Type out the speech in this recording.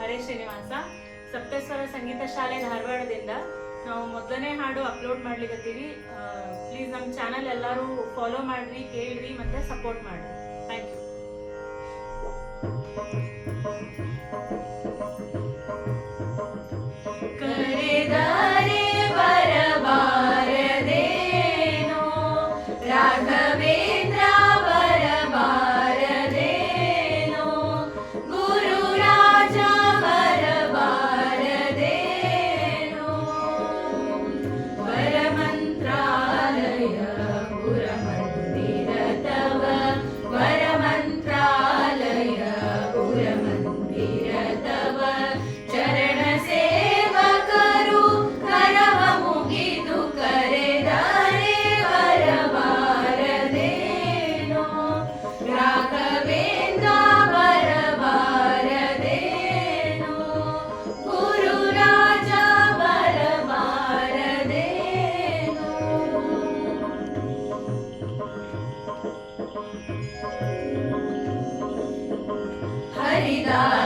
ಹರೇ ಶ್ರೀನಿವಾಸ, ಸಪ್ತಸ್ವರ ಸಂಗೀತ ಶಾಲೆ ಧಾರವಾಡದಿಂದ ನಾವು ಮೊದಲನೇ ಹಾಡು ಅಪ್ಲೋಡ್ ಮಾಡ್ಲಿಕತ್ತೀವಿ. ಪ್ಲೀಸ್ ನಮ್ಮ ಚಾನಲ್ ಎಲ್ಲರೂ ಫಾಲೋ ಮಾಡ್ರಿ, ಕೇಳ್ರಿ ಮತ್ತೆ ಸಪೋರ್ಟ್ ಮಾಡ್ರಿ. Thank you. ಕರೆದರೆ ಬರಬಾರದೇನೋ ರಾಘವೇಂದ್ರ ಬರಬಾರದೇನೋ ಗುರುರಾಜ ಬರಬಾರದೇನೋ ವರಮಂತ್ರಾಲಯ ಪುರಮಂದಿರ ತವ ವರಮಂತ್ರಾಲಯ ಪುರಮಂದಿರ ತವ ಚರಣ ಸೇವಕರು ಕರವ ಮುಗಿದು ಕರೆದರೆ ಬರಬಾರದೇನೋ ರಾಘವೇಂದ್ರ ಬರಬಾರದೇನೋ ಗುರುರಾಜ ಬರಬಾರದೇನೋ. ಹರಿದಾಸ